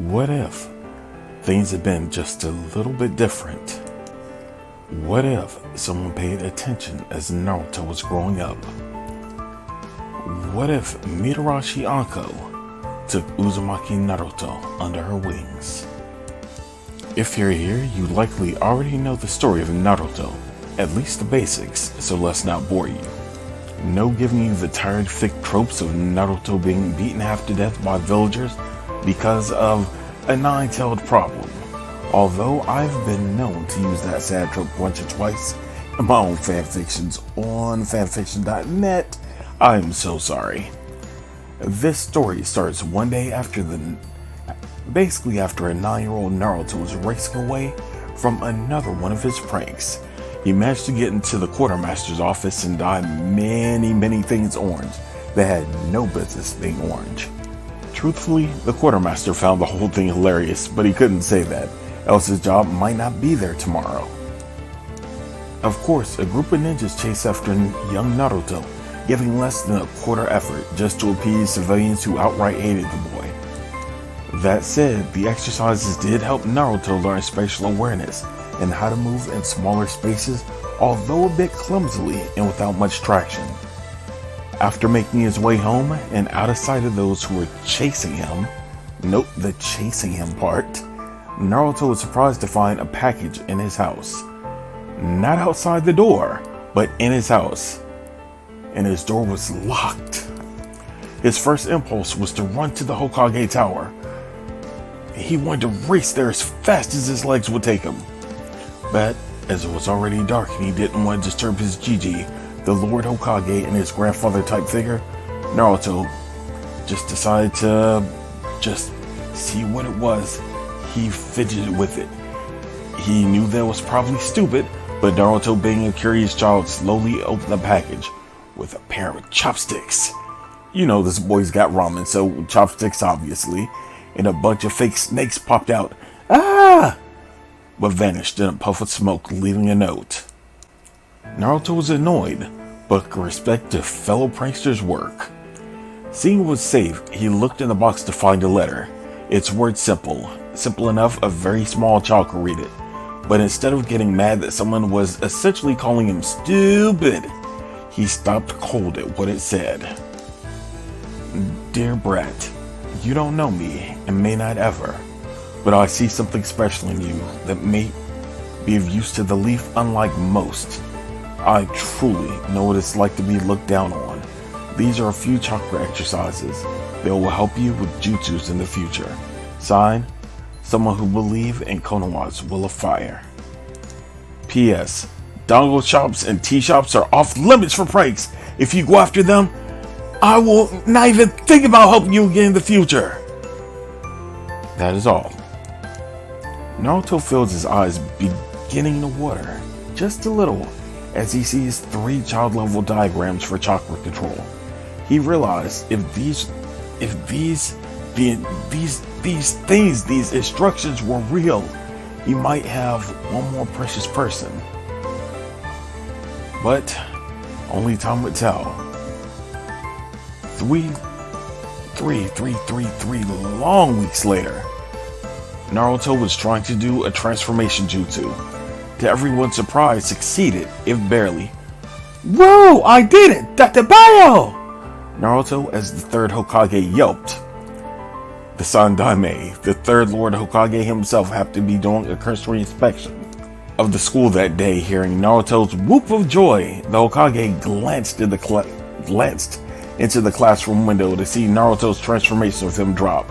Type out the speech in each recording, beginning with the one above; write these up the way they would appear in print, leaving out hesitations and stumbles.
What if things had been just a little bit different? What if someone paid attention as Naruto was growing up? What if MITARASHI Anko took Uzumaki Naruto under her wings? If you're here, you likely already know the story of Naruto, at least the basics, so let's not bore you. No giving you the tired, thick tropes of Naruto being beaten half to death by villagers because of a nine-tailed problem. Although I've been known to use that sad trope once or twice in my own fanfictions on fanfiction.net, I'm so sorry. This story starts one day after basically after a 9-year-old Naruto was racing away from another one of his pranks. He managed to get into the quartermaster's office and dye many things orange that had no business being orange. Truthfully, the quartermaster found the whole thing hilarious, but he couldn't say that, else his job might not be there tomorrow. Of course, a group of ninjas chase after young Naruto, giving less than a quarter effort just to appease civilians who outright hated the boy. That said, the exercises did help Naruto learn spatial awareness and how to move in smaller spaces, although a bit clumsily and without much traction. After making his way home and out of sight of those who were chasing him, note the chasing him part, Naruto was surprised to find a package in his house. Not outside the door, but in his house. And his door was locked. His first impulse was to run to the Hokage Tower. He wanted to race there as fast as his legs would take him. But as it was already dark and he didn't want to disturb his Gigi, the Lord Hokage and his grandfather type figure, Naruto just decided to see what it was. He fidgeted with it. He knew that was probably stupid, but Naruto, being a curious child, slowly opened the package with a pair of chopsticks. You know this boy's got ramen, so chopsticks obviously, and a bunch of fake snakes popped out. But vanished in a puff of smoke, leaving a note. Naruto was annoyed, but could respect the fellow prankster's work. Seeing what was safe, he looked in the box to find a letter. Its words simple enough a very small child could read it. But instead of getting mad that someone was essentially calling him stupid, he stopped cold at what it said. Dear Brat, you don't know me and may not ever, but I see something special in you that may be of use to the leaf unlike most. I truly know what it's like to be looked down on. These are a few chakra exercises that will help you with jutsus in the future. Sign, someone who believes in Konoha's will of fire. P.S. Dongle shops and tea shops are off limits for pranks. If you go after them, I will not even think about helping you again in the future. That is all. Naruto feels his eyes beginning to water, just a little, as he sees 3 child-level diagrams for chakra control. He realized if these instructions were real, he might have one more precious person. But only time would tell. 3 long weeks later, Naruto was trying to do a transformation jutsu. To everyone's surprise, succeeded, if barely. Whoa, I did it! Datebayo! Naruto, as the 3rd Hokage, yelped. The Sandaime, the 3rd Lord Hokage himself, happened to be doing a cursory inspection of the school that day. Hearing Naruto's whoop of joy, the Hokage glanced into the classroom window to see Naruto's transformation of him drop.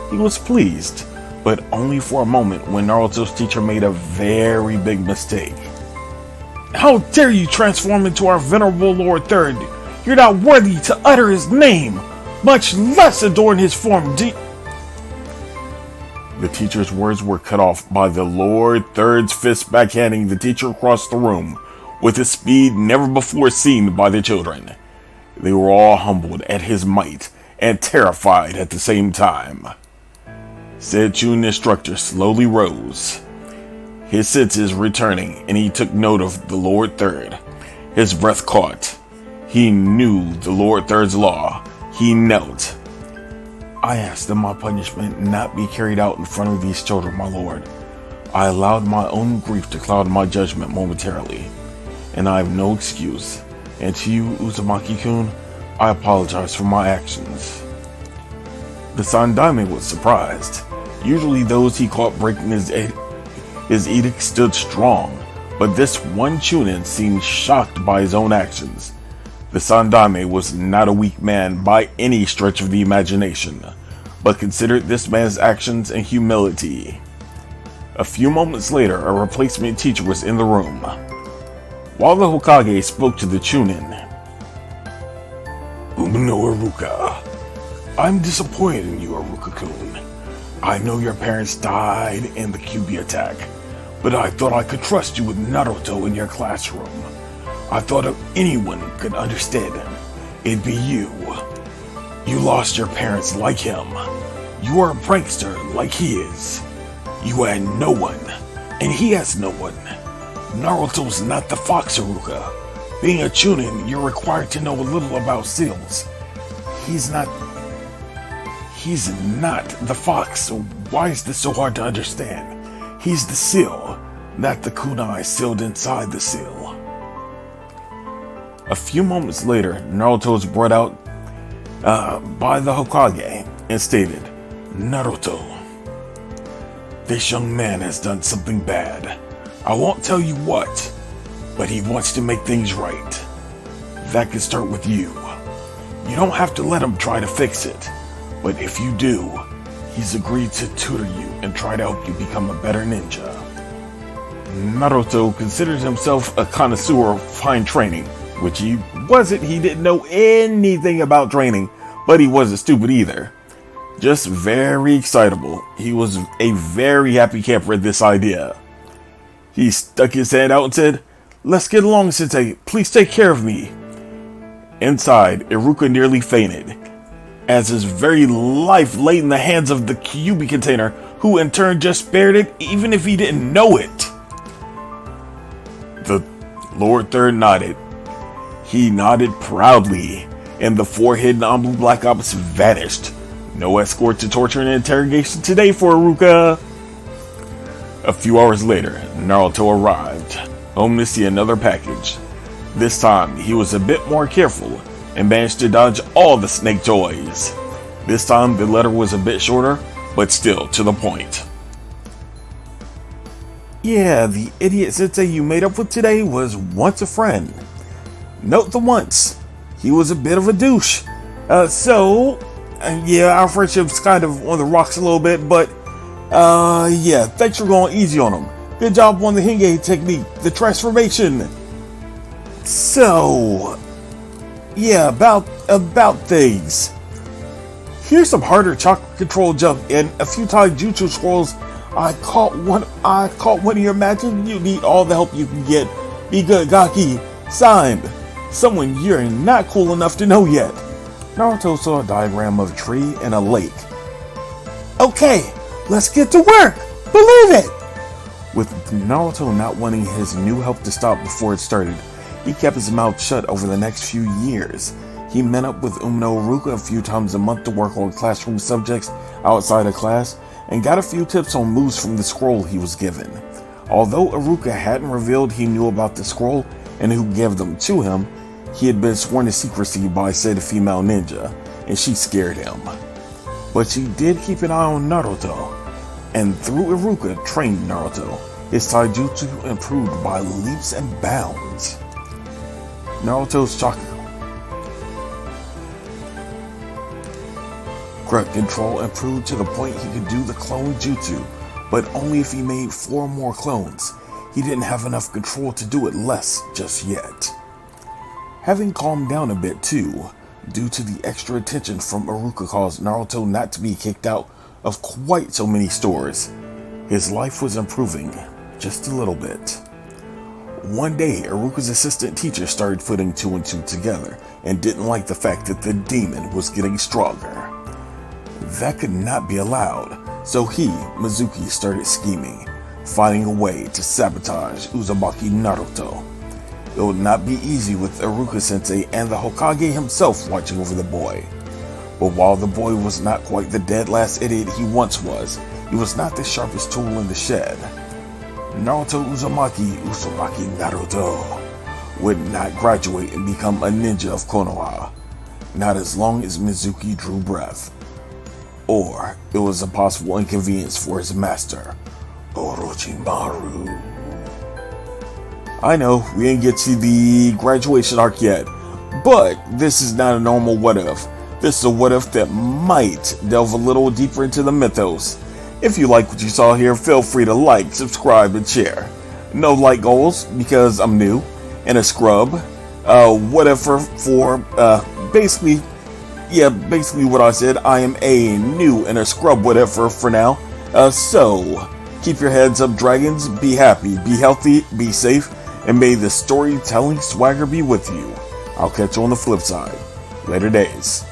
He was pleased, but only for a moment, when Naruto's teacher made a very big mistake. How dare you transform into our venerable Lord Third? You're not worthy to utter his name, much less adorn his form. The teacher's words were cut off by the Lord Third's fist backhanding the teacher across the room with a speed never before seen by the children. They were all humbled at his might and terrified at the same time. Said Chunin instructor slowly rose, his senses returning, and he took note of the Lord Third. His breath caught. He knew the Lord Third's law. He knelt. I asked that my punishment not be carried out in front of these children, my lord. I allowed my own grief to cloud my judgment momentarily, and I have no excuse. And to you, Uzumaki-kun, I apologize for my actions. The Sandaime was surprised. Usually those he caught breaking his edict stood strong, but this one Chunin seemed shocked by his own actions. The Sandaime was not a weak man by any stretch of the imagination, but considered this man's actions and humility. A few moments later, a replacement teacher was in the room. While the Hokage spoke to the Chunin, "Umno Iruka, I'm disappointed in you, Iruka-kun. I know your parents died in the Kyuubi attack, but I thought I could trust you with Naruto in your classroom. I thought if anyone could understand him, it'd be you. You lost your parents like him. You are a prankster like he is. You had no one, and he has no one. Naruto's not the fox, Iruka. Being a Chunin, you're required to know a little about seals. He's not the fox, so why is this so hard to understand? He's the seal, not the kunai sealed inside the seal." A few moments later, Naruto was brought out by the Hokage and stated, "Naruto, this young man has done something bad. I won't tell you what, but he wants to make things right. That could start with you. You don't have to let him try to fix it, but if you do, he's agreed to tutor you and try to help you become a better ninja." Naruto considered himself a connoisseur of fine training, which he wasn't. He didn't know anything about training, but he wasn't stupid either. Just very excitable. He was a very happy camper at this idea. He stuck his hand out and said, "Let's get along, Sensei. Please take care of me." Inside, Iruka nearly fainted, as his very life lay in the hands of the Kyuubi container, who in turn just spared it even if he didn't know it. The Lord Third nodded. He nodded proudly, and the four hidden Anbu Black Ops vanished. No escort to torture and interrogation today for Iruka. A few hours later, Naruto arrived, home to see another package. This time, he was a bit more careful and managed to dodge all the snake toys. This time, the letter was a bit shorter, but still to the point. "Yeah, the idiot sensei you made up with today was once a friend. Note the once. He was a bit of a douche. Yeah, our friendship's kind of on the rocks a little bit, but yeah, thanks for going easy on him. Good job on the Henge technique, the transformation. So, yeah, about things. Here's some harder chakra control jump and a few taijutsu scrolls. I caught one of your magic. You need all the help you can get. Be good, Gaki. Signed, someone you're not cool enough to know yet." Naruto saw a diagram of a tree and a lake. "Okay, let's get to work. Believe it!" With Naruto not wanting his new help to stop before it started, he kept his mouth shut over the next few years. He met up with Umno Iruka a few times a month to work on classroom subjects outside of class, and got a few tips on moves from the scroll he was given. Although Iruka hadn't revealed he knew about the scroll and who gave them to him, he had been sworn to secrecy by said female ninja, and she scared him. But she did keep an eye on Naruto, and through Iruka trained Naruto. His taijutsu improved by leaps and bounds. Naruto's chakra control improved to the point he could do the clone jutsu, but only if he made 4 more clones. He didn't have enough control to do it less just yet. Having calmed down a bit too, due to the extra attention from Iruka caused Naruto not to be kicked out of quite so many stores. His life was improving, just a little bit. One day, Iruka's assistant teacher started putting 2 and 2 together, and didn't like the fact that the demon was getting stronger. That could not be allowed, so he, Mizuki, started scheming, finding a way to sabotage Uzumaki Naruto. It would not be easy with Iruka-sensei and the Hokage himself watching over the boy. But while the boy was not quite the dead last idiot he once was, he was not the sharpest tool in the shed. Naruto Uzumaki Naruto would not graduate and become a ninja of Konoha, not as long as Mizuki drew breath. Or it was a possible inconvenience for his master, Orochimaru. I know, we didn't get to the graduation arc yet, but this is not a normal what if. This is a what if that might delve a little deeper into the mythos. If you like what you saw here, feel free to like, subscribe, and share. No like goals because I'm new and a scrub. Whatever for basically what I said. I am a new and a scrub whatever for now. So keep your heads up, dragons. Be happy, be healthy, be safe, and may the storytelling swagger be with you. I'll catch you on the flip side. Later days.